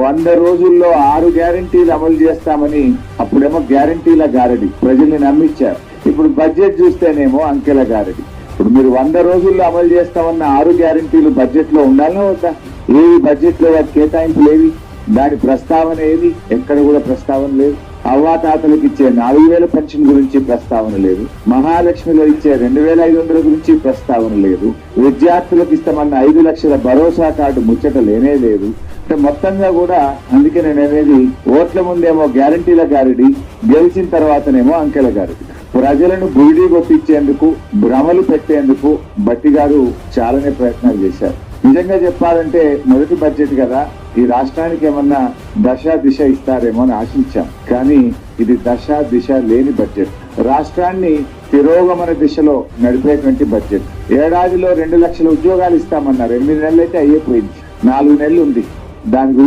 100 రోజుల్లో 6 గ్యారంటీలు అమలు చేస్తామని అప్పుడేమో గ్యారంటీల గారడి ప్రజల్ని నమ్మించారు. ఇప్పుడు బడ్జెట్ చూస్తేనేమో అంకెల గారడి. ఇప్పుడు మీరు 100 రోజుల్లో అమలు చేస్తామన్న 6 గ్యారంటీలు బడ్జెట్ లో ఉండాలనే వద్దా? ఏవి బడ్జెట్ లో కేటాయింపులు ఏవి? దాని ప్రస్తావన ఏది? ఎక్కడ కూడా ప్రస్తావన లేదు. అవ్వాతాతలకు ఇచ్చే 4,000 పెన్షన్ గురించి ప్రస్తావన లేదు. మహాలక్ష్మిలో ఇచ్చే 2,500 గురించి ప్రస్తావన లేదు. విద్యార్థులకు ఇస్తామన్న 5 లక్షల భరోసా కార్డు ముచ్చట లేనే లేదు. అంటే మొత్తంగా కూడా అందుకే నేను అనేది ఓట్ల ముందేమో గ్యారంటీల గారిడి, గెలిచిన తర్వాతనేమో అంకెల గారిడి. ప్రజలను గురిడి కొట్టించేందుకు, భ్రమలు పెట్టేందుకు బట్టి గారు చాలానే ప్రయత్నాలు చేశారు. నిజంగా చెప్పాలంటే మొదటి బడ్జెట్ కదా, ఈ రాష్ట్రానికి ఏమన్నా దశ దిశ ఇస్తారేమో అని ఆశించాం. కానీ ఇది దశ దిశ లేని బడ్జెట్. రాష్ట్రాన్ని తిరోగమన దిశలో నడిపేటువంటి బడ్జెట్. ఏడాదిలో 2 లక్షల ఉద్యోగాలు ఇస్తామన్నారు. 8 నెలలు అయితే అయ్యిపోయింది. 4 నెలలు ఉంది. దాని గురించి